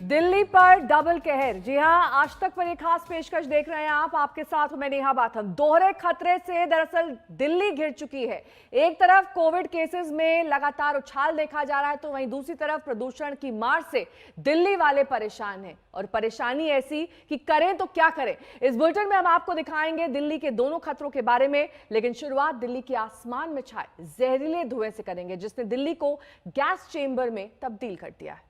दिल्ली पर डबल कहर। जी हां, आज तक पर एक खास पेशकश देख रहे हैं आप। आपके साथ मैं नेहा बाथम। दोहरे खतरे से दरअसल दिल्ली घिर चुकी है। एक तरफ कोविड केसेस में लगातार उछाल देखा जा रहा है, तो वहीं दूसरी तरफ प्रदूषण की मार से दिल्ली वाले परेशान हैं। और परेशानी ऐसी कि करें तो क्या करें। इस बुलेटिन में हम आपको दिखाएंगे दिल्ली के दोनों खतरों के बारे में, लेकिन शुरुआत दिल्ली के आसमान में छाए जहरीले धुएं से करेंगे, जिसने दिल्ली को गैस चेंबर में तब्दील कर दिया है।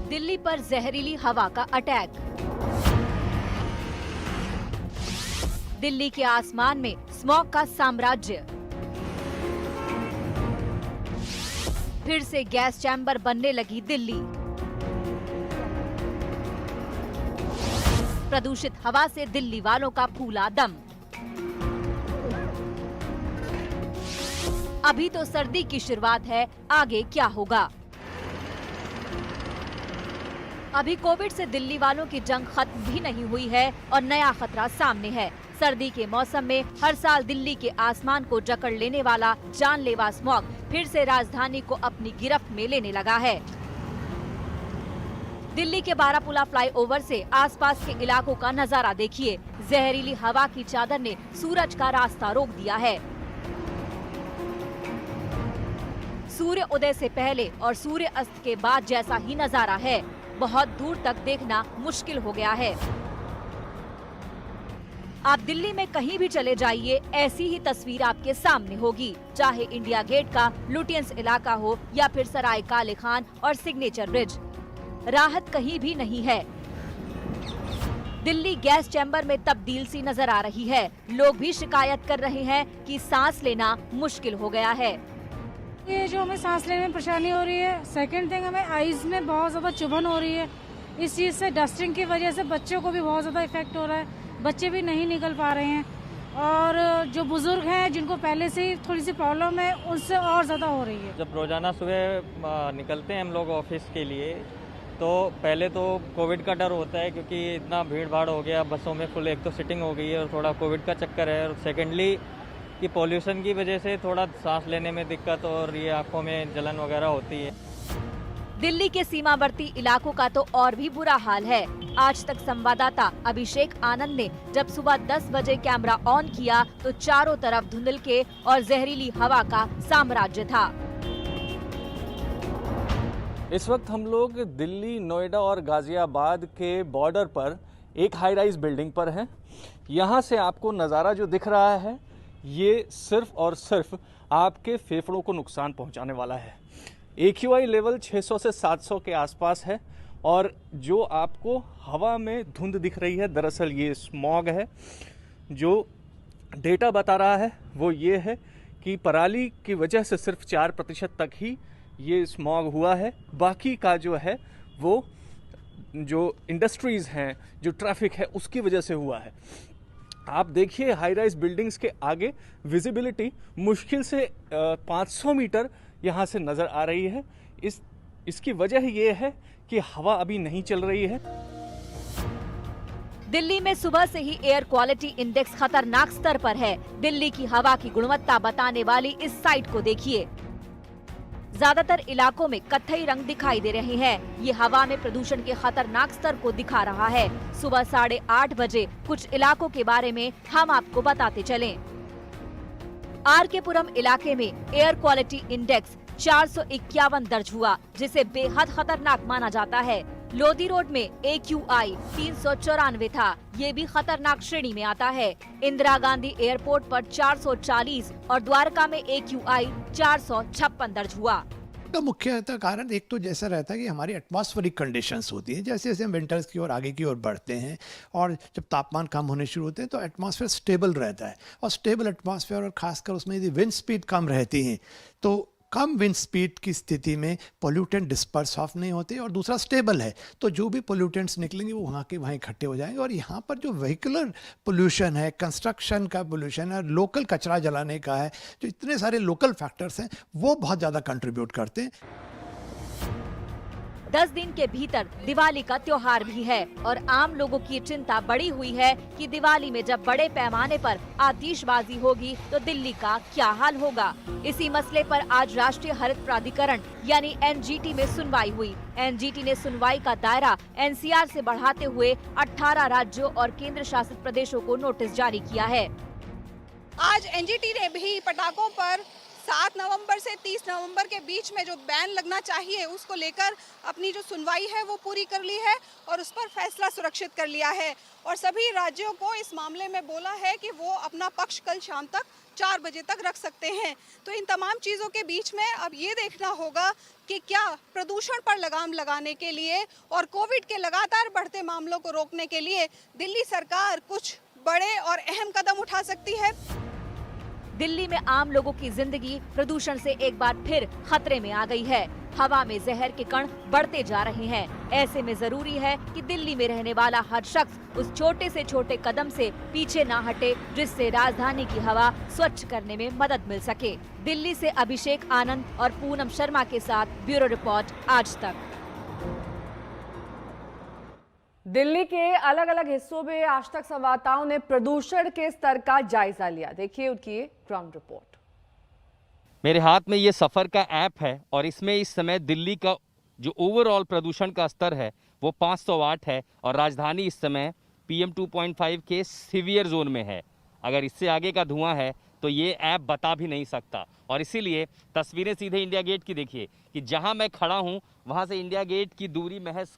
दिल्ली पर जहरीली हवा का अटैक। दिल्ली के आसमान में स्मॉग का साम्राज्य। फिर से गैस चैम्बर बनने लगी दिल्ली। प्रदूषित हवा से दिल्ली वालों का फूला दम। अभी तो सर्दी की शुरुआत है, आगे क्या होगा। अभी कोविड से दिल्ली वालों की जंग खत्म भी नहीं हुई है और नया खतरा सामने है। सर्दी के मौसम में हर साल दिल्ली के आसमान को जकड़ लेने वाला जानलेवा स्मॉग फिर से राजधानी को अपनी गिरफ्त में लेने लगा है। दिल्ली के बारापुला फ्लाईओवर से आसपास के इलाकों का नजारा देखिए। जहरीली हवा की चादर ने सूरज का रास्ता रोक दिया है। सूर्य उदय से पहले और सूर्य अस्त के बाद जैसा ही नजारा है। बहुत दूर तक देखना मुश्किल हो गया है। आप दिल्ली में कहीं भी चले जाइए, ऐसी ही तस्वीर आपके सामने होगी, चाहे इंडिया गेट का लुटियंस इलाका हो या फिर सराय काले खान और सिग्नेचर ब्रिज। राहत कहीं भी नहीं है। दिल्ली गैस चैम्बर में तब्दील सी नजर आ रही है। लोग भी शिकायत कर रहे हैं कि सांस लेना मुश्किल हो गया है। ये जो हमें सांस लेने में परेशानी हो रही है। सेकंड थिंग, हमें आईज में बहुत ज्यादा चुभन हो रही है। इस चीज से डस्टिंग की वजह से बच्चों को भी बहुत ज्यादा इफेक्ट हो रहा है। बच्चे भी नहीं निकल पा रहे हैं और जो बुजुर्ग हैं जिनको पहले से ही थोड़ी सी प्रॉब्लम है, उनसे और ज्यादा हो रही है। जब रोजाना सुबह निकलते हैं हम लोग ऑफिस के लिए, तो पहले तो कोविड का डर होता है क्योंकि इतना भीड़ भाड़ हो गया बसों में फुल। एक तो सिटिंग हो गई है और थोड़ा कोविड का चक्कर है, और सेकेंडली कि पॉल्यूशन की वजह से थोड़ा सांस लेने में दिक्कत और ये आंखों में जलन वगैरह होती है। दिल्ली के सीमावर्ती इलाकों का तो और भी बुरा हाल है। आज तक संवाददाता अभिषेक आनंद ने जब सुबह 10 बजे कैमरा ऑन किया तो चारों तरफ धुंधल के और जहरीली हवा का साम्राज्य था। इस वक्त हम लोग दिल्ली, नोएडा और गाजियाबाद के बॉर्डर पर एक हाई राइज बिल्डिंग पर हैं। यहाँ से आपको नज़ारा जो दिख रहा है, ये सिर्फ और सिर्फ आपके फेफड़ों को नुकसान पहुंचाने वाला है। AQI लेवल 600 से 700 के आसपास है और जो आपको हवा में धुंध दिख रही है, दरअसल ये स्मॉग है। जो डेटा बता रहा है वो ये है कि पराली की वजह से सिर्फ 4% तक ही ये स्मॉग हुआ है। बाकी का जो है वो जो इंडस्ट्रीज़ हैं, जो ट्रैफिक है, उसकी वजह से हुआ है। आप देखिए हाई राइज बिल्डिंग्स के आगे विजिबिलिटी मुश्किल से 500 मीटर यहाँ से नज़र आ रही है। इसकी वजह ये है कि हवा अभी नहीं चल रही है। दिल्ली में सुबह से ही एयर क्वालिटी इंडेक्स खतरनाक स्तर पर है। दिल्ली की हवा की गुणवत्ता बताने वाली इस साइट को देखिए। ज्यादातर इलाकों में कत्थई रंग दिखाई दे रहे हैं। ये हवा में प्रदूषण के खतरनाक स्तर को दिखा रहा है। सुबह 8:30 बजे कुछ इलाकों के बारे में हम आपको बताते चलें। RK-पुरम इलाके में एयर क्वालिटी इंडेक्स 451 दर्ज हुआ, जिसे बेहद खतरनाक माना जाता है। लोधी रोड में AQI 394 था, ये भी खतरनाक श्रेणी में आता है। इंदिरा गांधी एयरपोर्ट पर 440 और द्वारका में AQI 456 दर्ज हुआ। का मुख्यतः कारण एक तो जैसा रहता है कि हमारी एटमॉस्फेरिक कंडीशंस होती हैं। जैसे जैसे हम विंटर्स की ओर आगे की ओर बढ़ते हैं और जब तापमान कम होने शुरू होते हैं तो एटमॉस्फेयर स्टेबल रहता है। और स्टेबल एटमॉस्फेयर और खासकर उसमें यदि विंड स्पीड कम रहती है तो कम विंड स्पीड की स्थिति में पोल्यूटेंट डिस्पर्स ऑफ नहीं होते और दूसरा स्टेबल है, तो जो भी पोल्यूटेंट्स निकलेंगे वो वहाँ के वहाँ इकट्ठे हो जाएंगे। और यहाँ पर जो व्हीकुलर पोल्यूशन है, कंस्ट्रक्शन का पोल्यूशन है, लोकल कचरा जलाने का है, जो इतने सारे लोकल फैक्टर्स हैं वो बहुत ज़्यादा कंट्रीब्यूट करते हैं। 10 दिन के भीतर दिवाली का त्योहार भी है और आम लोगों की चिंता बढ़ी हुई है कि दिवाली में जब बड़े पैमाने पर आतिशबाजी होगी तो दिल्ली का क्या हाल होगा। इसी मसले पर आज राष्ट्रीय हरित प्राधिकरण यानी एनजीटी में सुनवाई हुई। एनजीटी ने सुनवाई का दायरा एनसीआर से बढ़ाते हुए 18 राज्यों और केंद्र शासित प्रदेशों को नोटिस जारी किया है। आज एनजीटी ने भी पटाखों पर 7 नवंबर से 30 नवंबर के बीच में जो बैन लगना चाहिए उसको लेकर अपनी जो सुनवाई है वो पूरी कर ली है और उस पर फैसला सुरक्षित कर लिया है और सभी राज्यों को इस मामले में बोला है कि वो अपना पक्ष कल शाम तक 4 बजे तक रख सकते हैं। तो इन तमाम चीज़ों के बीच में अब ये देखना होगा कि क्या प्रदूषण पर लगाम लगाने के लिए और कोविड के लगातार बढ़ते मामलों को रोकने के लिए दिल्ली सरकार कुछ बड़े और अहम कदम उठा सकती है। दिल्ली में आम लोगों की जिंदगी प्रदूषण से एक बार फिर खतरे में आ गई है। हवा में जहर के कण बढ़ते जा रहे हैं। ऐसे में जरूरी है कि दिल्ली में रहने वाला हर शख्स उस छोटे से छोटे कदम से पीछे ना हटे जिससे राजधानी की हवा स्वच्छ करने में मदद मिल सके। दिल्ली से अभिषेक आनंद और पूनम शर्मा के साथ ब्यूरो रिपोर्ट आज तक। दिल्ली के अलग अलग हिस्सों में आज तक संवाददाताओं ने प्रदूषण के स्तर का जायजा लिया। देखिए उनकी ग्राउंड रिपोर्ट। मेरे हाथ में ये सफ़र का ऐप है और इसमें इस समय दिल्ली का जो ओवरऑल प्रदूषण का स्तर है वो 508 है और राजधानी इस समय PM 2.5 के सीवियर जोन में है। अगर इससे आगे का धुआं है तो ये ऐप बता भी नहीं सकता और इसीलिए तस्वीरें सीधे इंडिया गेट की देखिए कि जहां मैं खड़ा हूं वहां से इंडिया गेट की दूरी महज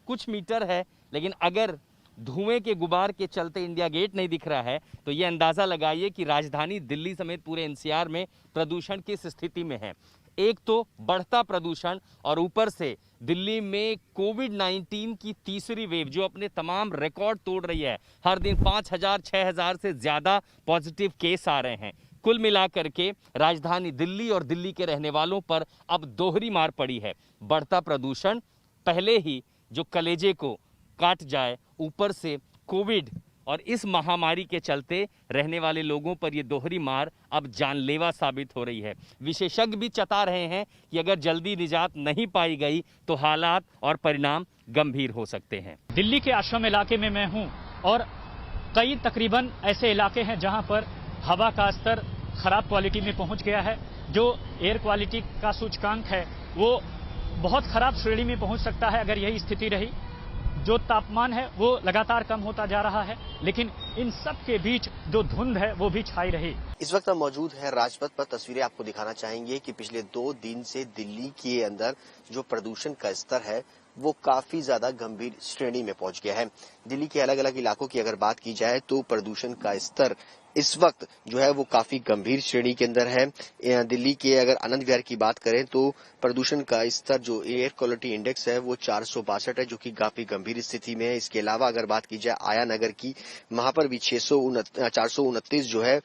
कुछ मीटर है, लेकिन अगर धुएं के गुबार के चलते इंडिया गेट नहीं दिख रहा है तो ये अंदाज़ा लगाइए कि राजधानी दिल्ली समेत पूरे NCR में प्रदूषण किस स्थिति में है। एक तो बढ़ता प्रदूषण और ऊपर से दिल्ली में कोविड-19 की तीसरी वेव जो अपने तमाम रिकॉर्ड तोड़ रही है। हर दिन 5,000 6,000 से ज़्यादा पॉजिटिव केस आ रहे हैं। कुल मिलाकर के राजधानी दिल्ली और दिल्ली के रहने वालों पर अब दोहरी मार पड़ी है। बढ़ता प्रदूषण पहले ही जो कलेजे को काट जाए, ऊपर से कोविड और इस महामारी के चलते रहने वाले लोगों पर ये दोहरी मार अब जानलेवा साबित हो रही है। विशेषज्ञ भी चता रहे हैं कि अगर जल्दी निजात नहीं पाई गई तो हालात और परिणाम गंभीर हो सकते हैं। दिल्ली के आश्रम इलाके में मैं हूं और कई तकरीबन ऐसे इलाके हैं जहां पर हवा का स्तर खराब क्वालिटी में पहुंच गया है। जो एयर क्वालिटी का सूचकांक है वो बहुत खराब श्रेणी में पहुंच सकता है अगर यही स्थिति रही। जो तापमान है वो लगातार कम होता जा रहा है, लेकिन इन सब के बीच जो धुंध है वो भी छाई रही। इस वक्त हम मौजूद है राजपथ पर। तस्वीरें आपको दिखाना चाहेंगे कि पिछले 2 दिन से दिल्ली के अंदर जो प्रदूषण का स्तर है वो काफी ज्यादा गंभीर श्रेणी में पहुंच गया है। दिल्ली के अलग अलग इलाकों की अगर बात की जाए तो प्रदूषण का स्तर इस वक्त जो है वो काफी गंभीर श्रेणी के अंदर है। दिल्ली के अगर आनंद विहार की बात करें तो प्रदूषण का स्तर जो एयर क्वालिटी इंडेक्स है वो 462 है, जो कि काफी गंभीर स्थिति में है। इसके अलावा अगर बात की जाए आया नगर की, वहां पर भी 429 जो है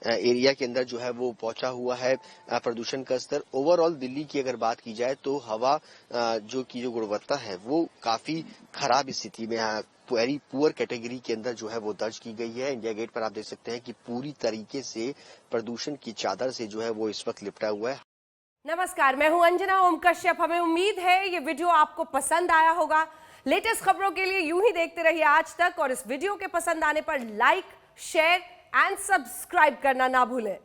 एरिया के अंदर जो है वो पहुंचा हुआ है प्रदूषण का स्तर। ओवरऑल दिल्ली की अगर बात की जाए तो हवा जो गुणवत्ता है वो काफी खराब स्थिति में है। पुअर कैटेगरी के अंदर जो है वो दर्ज की गई है। इंडिया गेट पर आप देख सकते हैं कि पूरी तरीके से प्रदूषण की चादर से जो है वो इस वक्त लिपटा हुआ है। नमस्कार, मैं हूं अंजना ओम कश्यप। हमें उम्मीद है ये वीडियो आपको पसंद आया होगा। लेटेस्ट खबरों के लिए यूं ही देखते रहिए आज तक और इस वीडियो के पसंद आने पर लाइक, शेयर एंड सब्सक्राइब करना ना भूलें।